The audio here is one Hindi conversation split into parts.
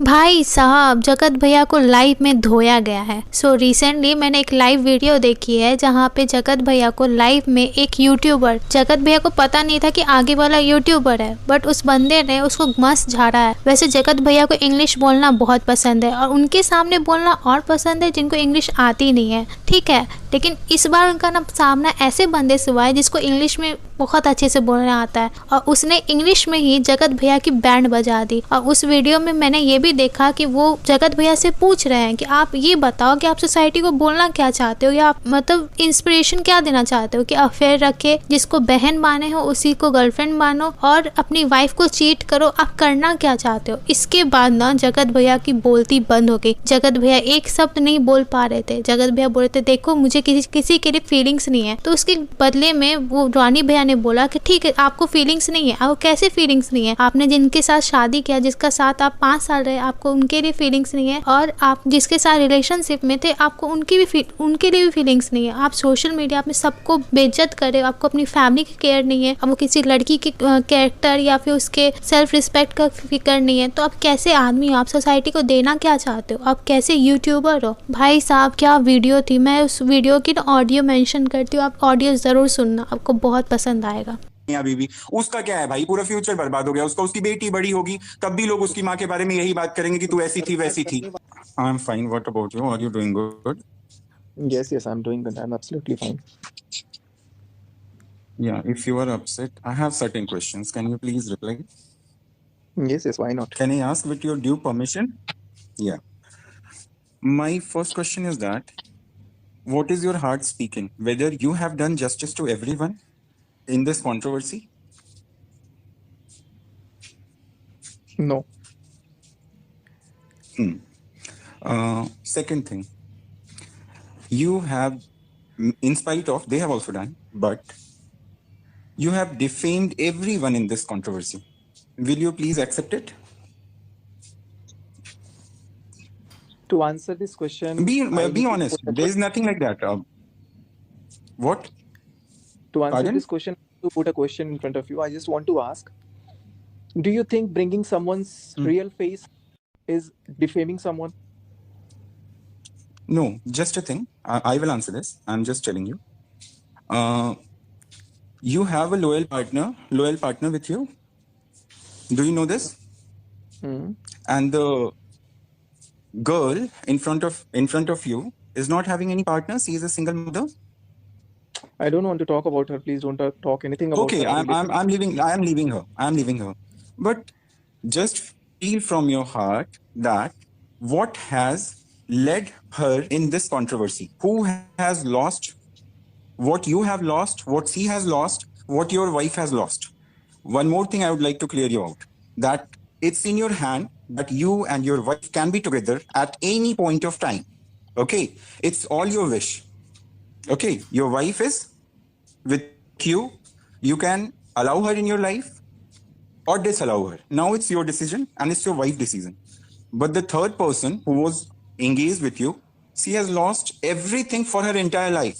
भाई साहब जगत भैया को लाइव में धोया गया है। रिसेंटली मैंने एक लाइव वीडियो देखी है जहाँ पे जगत भैया को लाइव में एक यूट्यूबर, जगत भैया को पता नहीं था कि आगे वाला यूट्यूबर है, बट उस बंदे ने उसको मस्त झाड़ा है। वैसे जगत भैया को इंग्लिश बोलना बहुत पसंद है और उनके सामने बोलना और पसंद है जिनको इंग्लिश आती नहीं है, ठीक है। लेकिन इस बार उनका ना सामना ऐसे बंदे से हुआ है जिसको इंग्लिश में बहुत अच्छे से बोलना आता है और उसने इंग्लिश में ही जगत भैया की बैंड बजा दी। और उस वीडियो में मैंने ये भी देखा कि वो जगत भैया से पूछ रहे हैं कि आप ये बताओ कि आप सोसाइटी को बोलना क्या चाहते हो, या आप मतलब इंस्पिरेशन क्या देना चाहते हो कि अफेयर रखे, जिसको बहन माने हो उसी को गर्लफ्रेंड मानो और अपनी वाइफ को चीट करो, आप करना क्या चाहते हो। इसके बाद ना जगत भैया की बोलती बंद हो गई। जगत भैया एक शब्द नहीं बोल पा रहे थे। जगत भैया बोल रहे थे देखो मुझे किसी के लिए फीलिंग्स नहीं है। तो उसके बदले में वो रानी भैया ने बोला कि ठीक है आपको फीलिंग्स नहीं है। आपको कैसे फीलिंग्स नहीं है? आपने जिनके साथ शादी किया, जिसका साथ आप 5 साल रहे, आपको उनके लिए फीलिंग्स नहीं है, और आप जिसके साथ रिलेशनशिप में थे आपको उनके लिए भी फीलिंग्स नहीं है। आप सोशल मीडिया में सबको बेइज्जत करे, आपको अपनी फैमिली की केयर नहीं है, आपको किसी लड़की के कैरेक्टर या फिर उसके सेल्फ रिस्पेक्ट का फिक्र नहीं है, तो आप कैसे आदमी हो? आप सोसाइटी को देना क्या चाहते हो? आप कैसे यूट्यूबर हो? भाई साहब क्या वीडियो थी। मैं उस वीडियो की ऑडियो मेंशन करती हूँ, आप ऑडियो जरूर सुनना, आपको बहुत पसंद आएगा। अभी भी उसका क्या है भाई, पूरा फ्यूचर बर्बाद हो गया उसका। उसकी बेटी बड़ी होगी तब भी लोग उसकी माँ के बारे में यही बात करेंगे कि तू ऐसी थी वैसी थी। I am fine, what about you? Are you doing good? Yes, yes, I'm doing good. I'm absolutely fine. Yeah, if you are upset, I have certain questions. Can you please reply? Yes, yes, why not? Can I ask with your due permission? Yeah. My first question is that what is your heart speaking? Whether you have done justice to everyone in this controversy? No. Second thing, you have, in spite of, they have also done, but you have defamed everyone in this controversy. Will you please accept it? To answer this question, Be I need to honest. put a There is nothing like that. What? To answer Pardon? this question, to put a question in front of you, I just want to ask: do you think bringing someone's real face is defaming someone? No, just a thing. I will answer this. I'm just telling you. You have a loyal partner with you. Do you know this? And the girl in front of you is not having any partner. She is a single mother. I don't want to talk about her. Please don't talk anything about Okay, her. I'm leaving her. But just feel from your heart that what has led her in this controversy? Who has lost? What you have lost? What she has lost? What your wife has lost? One more thing I would like to clear you out, that it's in your hand that you and your wife can be together at any point of time. Okay, it's all your wish. Okay, your wife is with you. You can allow her in your life or disallow her. Now it's your decision and it's your wife's decision. But the third person who was engaged with you, she has lost everything for her entire life.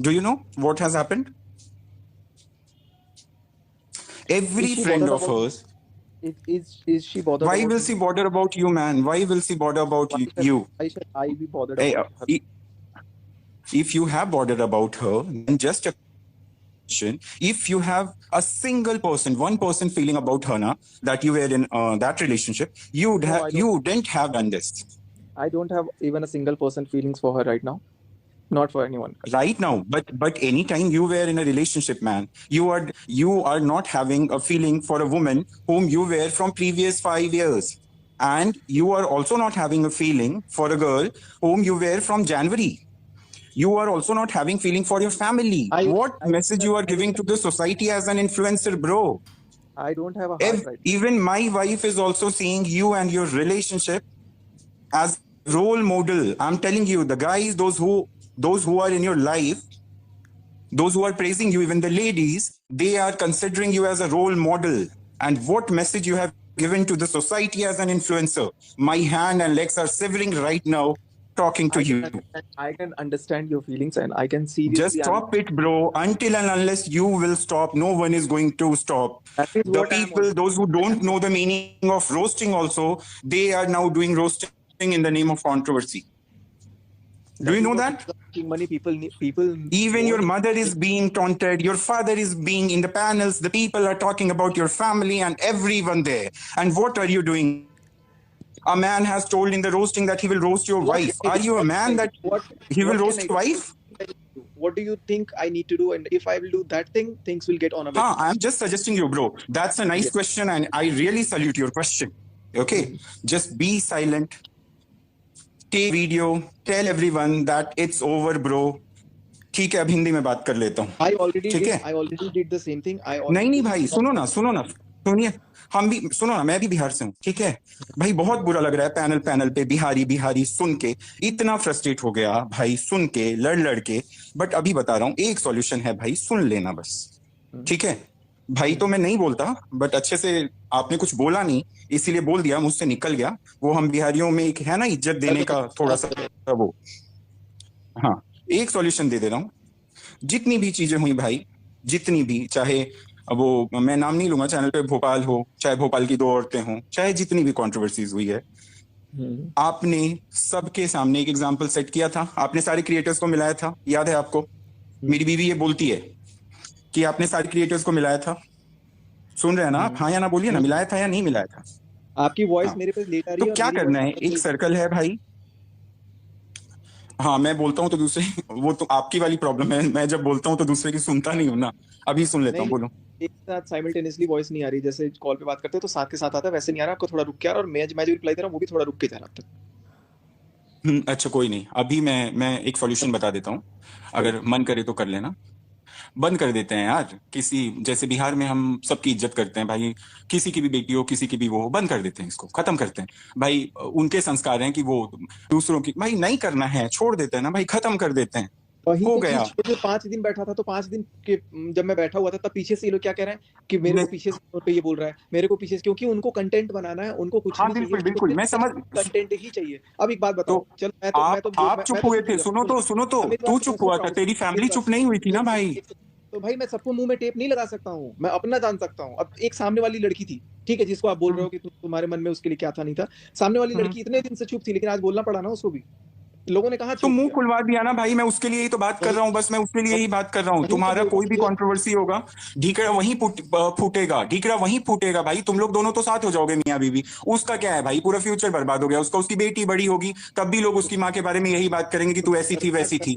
Do you know what has happened? Every friend of hers. Is she bothered? Why will she bother about you, man? Why will she bother about you? Why should I be bothered Hey, about her? if you have bothered about her, then just a question. If you have a single person, one person feeling about her now, that you were in that relationship, you wouldn't have done this. I don't have even a single person feelings for her right now. Not for anyone. Right now, but anytime you were in a relationship, man, you are not having a feeling for a woman whom you were from previous 5 years. And you are also not having a feeling for a girl whom you were from January. You are also not having feeling for your family. What message you are giving to the society as an influencer, bro? I don't have a heart right now. Even my wife is also seeing you and your relationship as role model. I'm telling you, the guys, those who are in your life, those who are praising you, even the ladies, they are considering you as a role model. And what message you have given to the society as an influencer? My hand and legs are shivering right now talking to you. I can understand your feelings, and I can see Just stop it, bro. Until and unless you will stop, no one is going to stop. That is The what I am people, also. those who don't know the meaning of roasting also, they are now doing roasting in the name of controversy. Do you know that? Money, people Even your mother is being taunted, your father is being in the panels, the people are talking about your family and everyone there. And what are you doing? A man has told in the roasting that he will roast your wife. Are you a man that he will roast your wife? What do you think I need to do? And if I will do that thing, things will get on a better. I'm just suggesting you, bro. That's a nice question, and I really salute your question. Okay, just be silent. Take video. Tell everyone that it's over, bro. ठीक है, अब हिंदी में बात कर लेता हूँ. I already did the same thing. नहीं भाई, सुनो ना, सुनिए. हम भी सुनो ना, मैं भी बिहार से हूँ. ठीक है भाई, बहुत बुरा लग रहा है पैनल पे बिहारी सुन के. इतना फ्रस्ट्रेट हो गया भाई सुन के, लड़ के. बट अभी बता रहा हूँ, एक सॉल्यूशन है भाई, सुन लेना बस. ठीक है भाई, तो मैं नहीं बोलता, बट अच्छे से आपने कुछ बोला नहीं, इसीलिए बोल दिया, मुझसे निकल गया. वो हम बिहारियों में एक है ना, इज्जत देने का थोड़ा सा वो. हाँ, एक सॉल्यूशन दे रहा हूँ. जितनी भी चीजें हुई भाई, जितनी भी, चाहे वो मैं नाम नहीं लूंगा, चैनल पे भोपाल हो, चाहे भोपाल की 2 औरतें हों, चाहे जितनी भी कंट्रोवर्सीज हुई है, आपने सबके सामने एक एग्जांपल सेट किया था. आपने सारे क्रिएटर्स को मिलाया था, याद है आपको? मेरी बीवी ये बोलती है कि आपने सारे क्रिएटर्स को मिलाया था. सुन रहे हैं ना आप? हाँ या ना बोलिए ना, मिलाया था या नहीं मिलाया था? आपकी वॉइस मेरे पे लेट आ रही है. तो क्या करना है, एक सर्कल है भाई. हाँ, मैं बोलता हूँ तो दूसरे, वो तो आपकी वाली प्रॉब्लम है. मैं जब बोलता हूँ तो दूसरे की सुनता नहीं हूँ ना. अभी सुन लेता हूँ, बोलो. एक साथ साइमल्टेनियसली वॉइस नहीं आ रही, जैसे कॉल पे बात करते हैं तो साथ के साथ आता है, वैसे नहीं आ रहा. आपको थोड़ा रुक के आ रहा, और मैं जो रिप्लाई दे रहा हूँ वो भी थोड़ा रुक के जा रहा अब तक. अच्छा, कोई नहीं. अभी मैं एक सॉल्यूशन बता देता हूँ, अगर मन करे तो कर लेना. बंद कर देते हैं यार. किसी जैसे बिहार में हम सबकी इज्जत करते हैं भाई, किसी की भी बेटी हो, किसी की भी वो हो, बंद कर देते हैं, इसको खत्म करते हैं भाई. उनके संस्कार हैं कि वो दूसरों की, भाई नहीं करना है, छोड़ देते हैं ना भाई, खत्म कर देते हैं. हो गया. 5 दिन बैठा था, तो 5 दिन के जब मैं बैठा हुआ था तब पीछे से ये लोग क्या कह रहे हैं कि मेरे को पीछे से ये बोल रहा है, मेरे को पीछे से, क्योंकि उनको कंटेंट बनाना है, उनको कुछ हाँ, बिल्कुल मैं समझ, कंटेंट ही चाहिए. अब एक बात बताओ, चलो आप चुप हुए थे. सुनो तो तू चुप हुआ था, तेरी फैमिली चुप नहीं हुई थी ना भाई. तो भाई मैं सबको मुंह में टेप नहीं लगा सकता हूँ, मैं अपना जान सकता हूँ. अब एक सामने वाली लड़की थी, ठीक है, जिसको आप बोल रहे हो कि तुम्हारे मन में उसके लिए क्या था नहीं था. सामने वाली लड़की इतने दिन से चुप थी, लेकिन आज बोलना पड़ा ना उसको भी. लोगों ने कहा तो मुंह खुलवा दिया ना भाई. मैं उसके लिए ही तो बात कर रहा हूँ, बस मैं उसके लिए ही बात कर रहा हूँ. तुम्हारा कोई भी कंट्रोवर्सी होगा, ढीकड़ा वहीं फूटेगा भाई. तुम लोग दोनों तो साथ हो जाओगे मियां बीवी. उसका क्या है भाई, पूरा फ्यूचर बर्बाद हो गया उसका. उसकी बेटी बड़ी होगी तब भी लोग उसकी माँ के बारे में यही बात करेंगे कि तू ऐसी थी वैसी थी.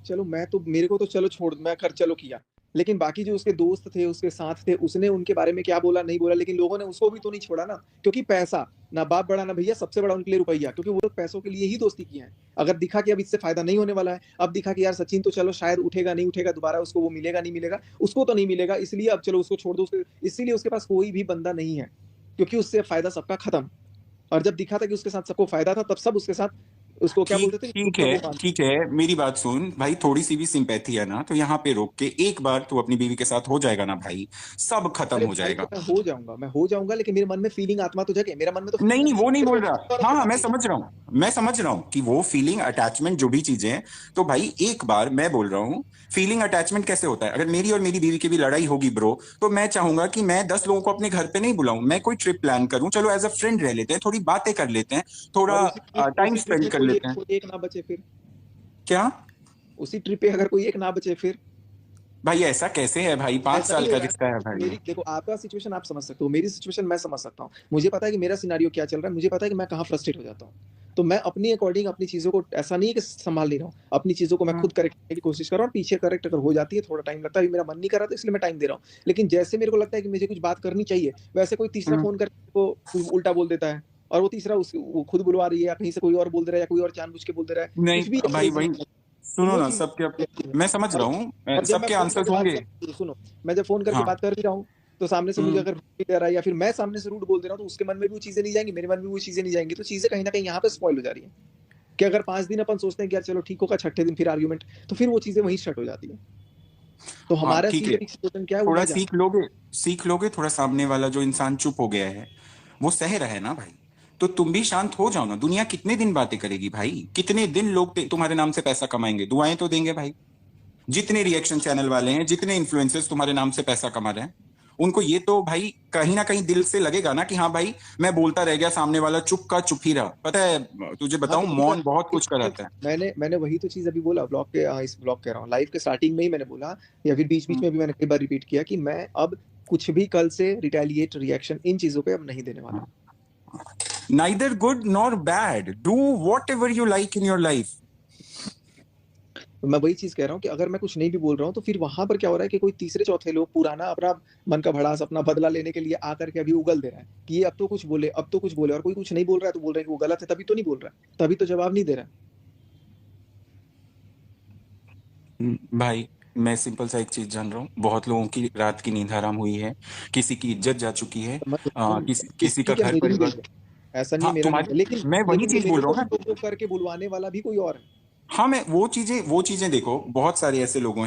चलो मेरे को तो चलो छोड़, मैं कर चलो किया, लेकिन बाकी जो उसके दोस्त थे, उसके साथ थे, उसने उनके बारे में क्या बोला नहीं बोला, लेकिन लोगों ने उसको भी तो नहीं छोड़ा ना. क्योंकि पैसा, ना बाप बड़ा ना भैया, सबसे बड़ा उनके लिए रुपया, क्योंकि वो लोग पैसों के लिए ही दोस्ती किए हैं. अगर दिखा कि अब इससे फायदा नहीं होने वाला है, अब दिखा कि यार सचिन तो चलो शायद उठेगा नहीं उठेगा दोबारा, उसको वो मिलेगा नहीं मिलेगा, उसको तो नहीं मिलेगा, इसलिए अब चलो उसको छोड़ दो. इसीलिए उसके पास कोई भी बंदा नहीं है, क्योंकि उससे फायदा सबका खत्म. और जब दिखा था कि उसके साथ सबको फायदा था, तब सब उसके साथ उसको क्या बोलते थे. ठीक है, मेरी बात सुन भाई. थोड़ी सी भी सिंपैथी है ना, तो यहाँ पे रोक के एक बार तू अपनी बीवी के साथ हो जाएगा ना भाई, सब खत्म हो जाएगा. मैं हो जाऊंगा, लेकिन मेरे मन में फीलिंग, आत्मा तो जगे. मेरा मन में तो नहीं, वो नहीं बोल रहा. हाँ, मैं समझ रहा हूँ कि वो फीलिंग, अटैचमेंट, जो भी चीजें हैं, तो भाई एक बार मैं बोल रहा हूँ, फीलिंग अटैचमेंट कैसे होता है. अगर मेरी और मेरी बीवी की भी लड़ाई होगी ब्रो, तो मैं चाहूंगा कि मैं 10 लोगों को अपने घर पे नहीं बुलाऊं, मैं कोई ट्रिप प्लान करूं, चलो एज अ फ्रेंड रह लेते हैं, थोड़ी बातें कर लेते हैं, थोड़ा टाइम स्पेंड कर लेते हैं. एक ना बचे फिर क्या? उसी ट्रिप पे अगर कोई एक ना बचे फिर? भाई ऐसा कैसे है भाई, 5 साल का रिश्ता है भाई. देखो, आपका सिचुएशन आप समझ सकते हो, मेरी सिचुएशन मैं समझ सकता हूँ. मुझे पता है कि मेरा सिनेरियो क्या चल रहा है, मुझे पता है कि मैं कहाँ फ्रस्ट्रेट हो जाता हूँ. तो मैं अपनी अकॉर्डिंग अपनी चीजों को, ऐसा नहीं है कि संभाल नहीं रहा हूँ, अपनी चीजों को मैं खुद करेक्ट करने की कोशिश कर रहा हूँ. और पीछे करेक्ट अगर हो जाती है, थोड़ा टाइम लगता है, मेरा मन नहीं कर रहा था इसलिए मैं टाइम दे रहा हूँ. लेकिन जैसे मेरे को लगता है कि मुझे कुछ बात करनी चाहिए, वैसे कोई तीसरा फोन करके वो उल्टा बोल देता है, और वो तीसरा वो खुद बुलवा रही है, या कहीं से कोई और बोल दे रहा है, या कोई और जानबूझ के बोल दे रहा है. नहीं भाई, वही सुनो ना, सबके, मैं समझ रहा हूँ, सबके आंसर होंगे. सुनो, मैं जब फोन करके बात कर रही हूँ, तो सामने से मुझे अगर दे रहा है, या फिर मैं सामने से रूड बोल दे रहा हूँ, तो उसके मन में भी वो चीजें नहीं जाएंगी, मेरे मन में वो चीजें नहीं जाएंगी. तो चीजें कहीं ना कहीं यहाँ पे स्पॉइल हो जा रही है. कि अगर 5 दिन अपन सोचते हैं कि यार चलो ठीक होगा, छठे दिन फिर आर्ग्यूमेंट, तो फिर वो चीजें वहीं स्टार्ट हो जाती है. तो हमारा क्या है, थोड़ा सीख लोगे, थोड़ा सामने वाला जो इंसान चुप हो गया है वो सह रहा है ना भाई, तो तुम भी शांत हो जाओ ना। दुनिया कितने दिन बातें करेगी भाई, कितने दिन लोग तुम्हारे नाम से पैसा कमाएंगे? दुआएं तो देंगे भाई। जितने रिएक्शन चैनल वाले हैं, जितने इन्फ्लुएंसर्स तुम्हारे नाम से पैसा कमा रहे हैं, उनको ये तो भाई कहीं ना कहीं दिल से लगेगा ना कि हाँ भाई मैं बोलता रह गया, सामने वाला चुप का चुप ही रहा। पता है तुझे हाँ बताऊं, तो मौन बहुत कुछ कराता है। मैंने वही तो चीज अभी बोला ब्लॉग के, इस ब्लॉग कह रहा हूँ, लाइव के स्टार्टिंग में ही मैंने बोला, या फिर बीच बीच में भी मैंने कई बार रिपीट किया कि मैं अब कुछ भी कल से रिटेलिएट रिएक्शन इन चीजों पे अब नहीं देने वाला। Neither good nor bad. Do whatever you like in your life. तो मैं वही चीज कह रहा हूँ कि अगर मैं कुछ नहीं भी बोल रहा हूँ तो फिर वहां पर क्या हो रहा है कि कोई तीसरे चौथे लोग पुराना अपना मन का भड़ास, अपना बदला लेने के लिए आकर के अभी उगल दे रहा है कि ये अब तो कुछ बोले, अब तो कुछ बोले, और कोई कुछ नहीं बोल रहा है तो बोल रहे हैं कि वो गलत है, तभी तो नहीं बोल रहा है, तभी तो जवाब नहीं दे रहा है। भाई मैं सिंपल सा एक चीज जान रहा हूँ, बहुत लोगों की रात की नींद हराम हुई है, किसी की इज्जत जा चुकी है, समझ रहा हूँ, किसी का ठीक है, घर मेरी भी परिवार। गई है, ऐसा नहीं है हाँ मेरा नहीं है, तुम्हारी, लेकिन मैं वही चीज बोल मेरे रहा को हूँ भी ना। लोग करके बुलवाने वाला भी कोई और है। हाँ मैं वो चीजें देखो, बहुत सारे ऐसे लोग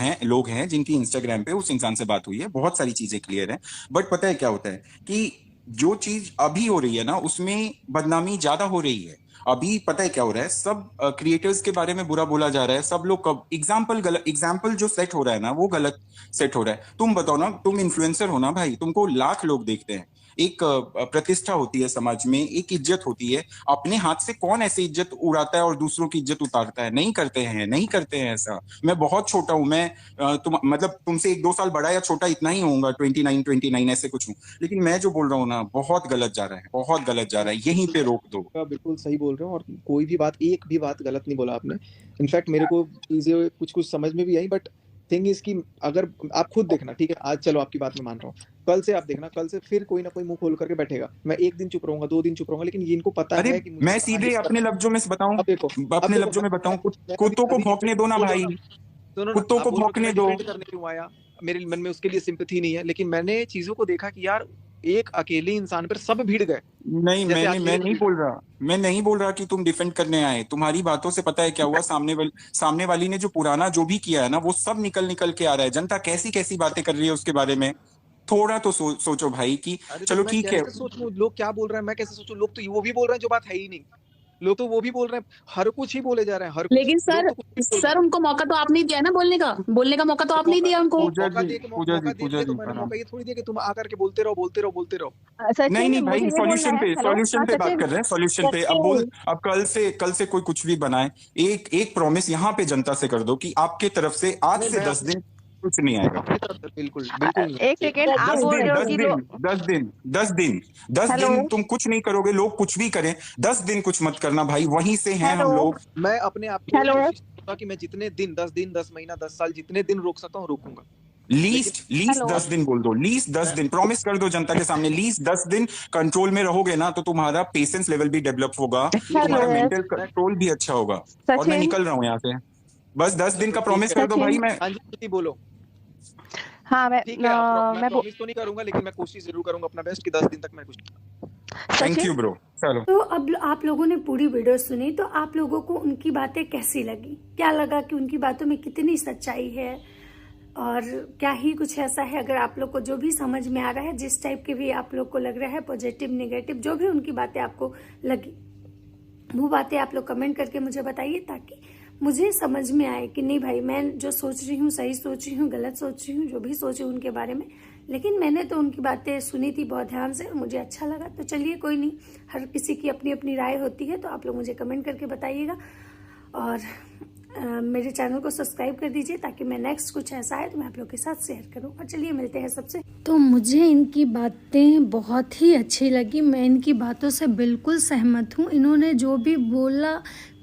हैं जिनकी इंस्टाग्राम पे उस इंसान से बात हुई है, बहुत सारी चीजें क्लियर है। बट पता है क्या होता है कि जो चीज अभी हो रही है ना, उसमें बदनामी ज्यादा हो रही है। अभी पता है क्या हो रहा है, सब क्रिएटर्स के बारे में बुरा बोला जा रहा है, सब लोग कब एग्जाम्पल जो सेट हो रहा है ना, वो गलत सेट हो रहा है। तुम बताओ ना, तुम इन्फ्लुएंसर हो ना भाई, तुमको लाख लोग देखते हैं, एक प्रतिष्ठा होती है समाज में, एक इज्जत होती है। अपने हाथ से कौन ऐसे इज्जत उड़ाता है और दूसरों की इज्जत उतारता है? नहीं करते हैं, नहीं करते हैं ऐसा। मैं बहुत छोटा हूं, मैं मतलब तुमसे 1-2 साल बड़ा या छोटा इतना ही होऊंगा, 29 ऐसे कुछ हूँ, लेकिन मैं जो बोल रहा हूँ ना, बहुत गलत जा रहा है, बहुत गलत जा रहा है। यहीं पे रोक दो। बिल्कुल सही बोल रहे हो, और कोई भी बात, एक भी बात गलत नहीं बोला आपने। इनफैक्ट मेरे को चीजें कुछ कुछ समझ में भी आई, बट थिंग इज कि अगर आप खुद देखना, ठीक है, आज चलो आपकी बात में मान रहा हूँ, कल से आप देखना, कल से फिर कोई ना कोई मुंह खोल करके बैठेगा। मैं एक दिन चुप रहूंगा, 2 दिन चुप रहूंगा, लेकिन ये इनको पता अरे है कि मुझे मैं आगे सीधे अपने लफ्जों में बताऊं, अब देखो, अपने लफ्जों में बताऊं, कुत्तों को भौंकने दो ना भाई, सुनो ना, कुत्तों आप को बोल रहे हो कि भौंकने मैं दो। डिफेंड करने क्यों आया, मेरे मन में उसके लिए सिंपैथी नहीं है, लेकिन मैंने चीजों को देखा कि यार एक अकेले इंसान पर सब भीड़ गए। नहीं जैसे आज मैं मेरे नहीं बोल रहा, मैं नहीं बोल रहा कि तुम डिफेंड करने आए। तुम्हारी बातों से पता है क्या हुआ, सामने वाली ने जो पुराना जो भी किया है ना, वो सब निकल निकल के आ रहा है। जनता कैसी कैसी बातें कर रही है उसके बारे में। थोड़ा तो सोचो भाई कि अरे तो चलो मैं ठीक है। कैसे सोचूं, लोग क्या बोल रहे हैं मैं कैसे सोचूं, लोग तो वो भी बोल रहे हैं जो बात है ही नहीं, लोग तो वो भी बोल रहे हैं, हर कुछ ही बोले जा रहे हैं, हर कुछ। लेकिन लोग सर तो कुछ भी बोल रहे हैं। उनको मौका तो आप नहीं दिया ना बोलने का मौका तो आप नहीं दिया उनको। पूजा मौका जी, दे के पूजा मौका जी, दिया तो मैंने मौका ये थोड़ी दिया कि तुम आकर के बोलते रहो बोलते रहो बोलते रहो। नहीं नहीं भाई, मुझे ये बोलना सॉल्यूशन है, पे हेलो, सॉल्यूशन पे बात सचिन, कर रहे हैं, सॉल्यूशन पे। अब बोल, अब कल से कोई कुछ भी बनाए, एक एक प्रॉमिस यहाँ पे जनता से कर दो कि आपके तरफ से आज नहीं, से मैं 10 दिन कुछ नहीं आएगा। अपनी तरफ से बिल्कुल बिल्कुल नहीं। एक सेकेंड, आप 10 बोल दिन, रहे हो 10 कि दिन, 10 दिन, 10 दिन, 10 हेलो, दिन तुम कुछ नहीं करोगे, लोग कुछ भी करें, 10 दिन कुछ मत करना भाई। वहीं से हैं हम हेलो, लोग। मैं अपने आप को हेलो, कोशिश करूंगा कि मैं जितने दिन, 10 दिन, 10 महीना, 10 साल, जितने दिन रोक सकता हूँ रोकूंगा। लीस्ट हेलो, 10 दिन बोल दो, लीस्ट 10 दिन प्रॉमिस कर दो जनता के सामने। लीस्ट 10 दिन कंट्रोल में रहोगे ना, तो तुम्हारा पेशेंस लेवल भी डेवलप होगा, तुम्हारा हेलो, मेंटल कंट्रोल भी अच्छा होगा। और मैं सचिन, निकल रहा हूँ यहाँ से, बस 10 दिन का ठीक प्रॉमिस है, कर दो भाई। मैं हाँ जी श्रुति बोलो। हाँ ठीक है, मैं प्रॉमिस तो नहीं करूंगा, लेकिन मैं कोशिश जरूर करूंगा अपना बेस्ट कि 10 दिन तक मैं कुछ। Thank you bro. चलो, तो अब आप लोगों ने पूरी वीडियो सुनी, तो आप लोगों को उनकी बातें कैसी लगी? क्या लगा कि उनकी बातों में कितनी सच्चाई है, और क्या ही कुछ ऐसा है? अगर आप लोग को जो भी समझ में आ रहा है, जिस टाइप के भी आप लोग को लग रहा है, पॉजिटिव नेगेटिव, जो भी उनकी बातें आपको लगी, वो बातें आप लोग कमेंट करके मुझे बताइए, ताकि मुझे समझ में आए कि नहीं भाई, मैं जो सोच रही हूँ सही सोच रही हूँ, गलत सोच रही हूँ, जो भी सोची उनके बारे में। लेकिन मैंने तो उनकी बातें सुनी थी बहुत ध्यान से, मुझे अच्छा लगा। तो चलिए, कोई नहीं, हर किसी की अपनी अपनी राय होती है, तो आप लोग मुझे कमेंट करके बताइएगा, और मेरे चैनल को सब्सक्राइब कर दीजिए, ताकि मैं नेक्स्ट कुछ ऐसा है तो मैं आप लोग के साथ शेयर करूं। और चलिए मिलते हैं सबसे। तो मुझे इनकी बातें बहुत ही अच्छी लगी, मैं इनकी बातों से बिल्कुल सहमत हूं। इन्होंने जो भी बोला,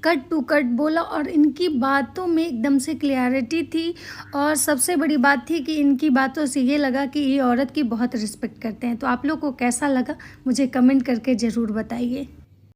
कट टू कट बोला, और इनकी बातों में एकदम से क्लियरिटी थी। और सबसे बड़ी बात थी कि इनकी बातों से ये लगा कि ये औरत की बहुत रिस्पेक्ट करते हैं। तो आप लोग को कैसा लगा मुझे कमेंट करके ज़रूर बताइए।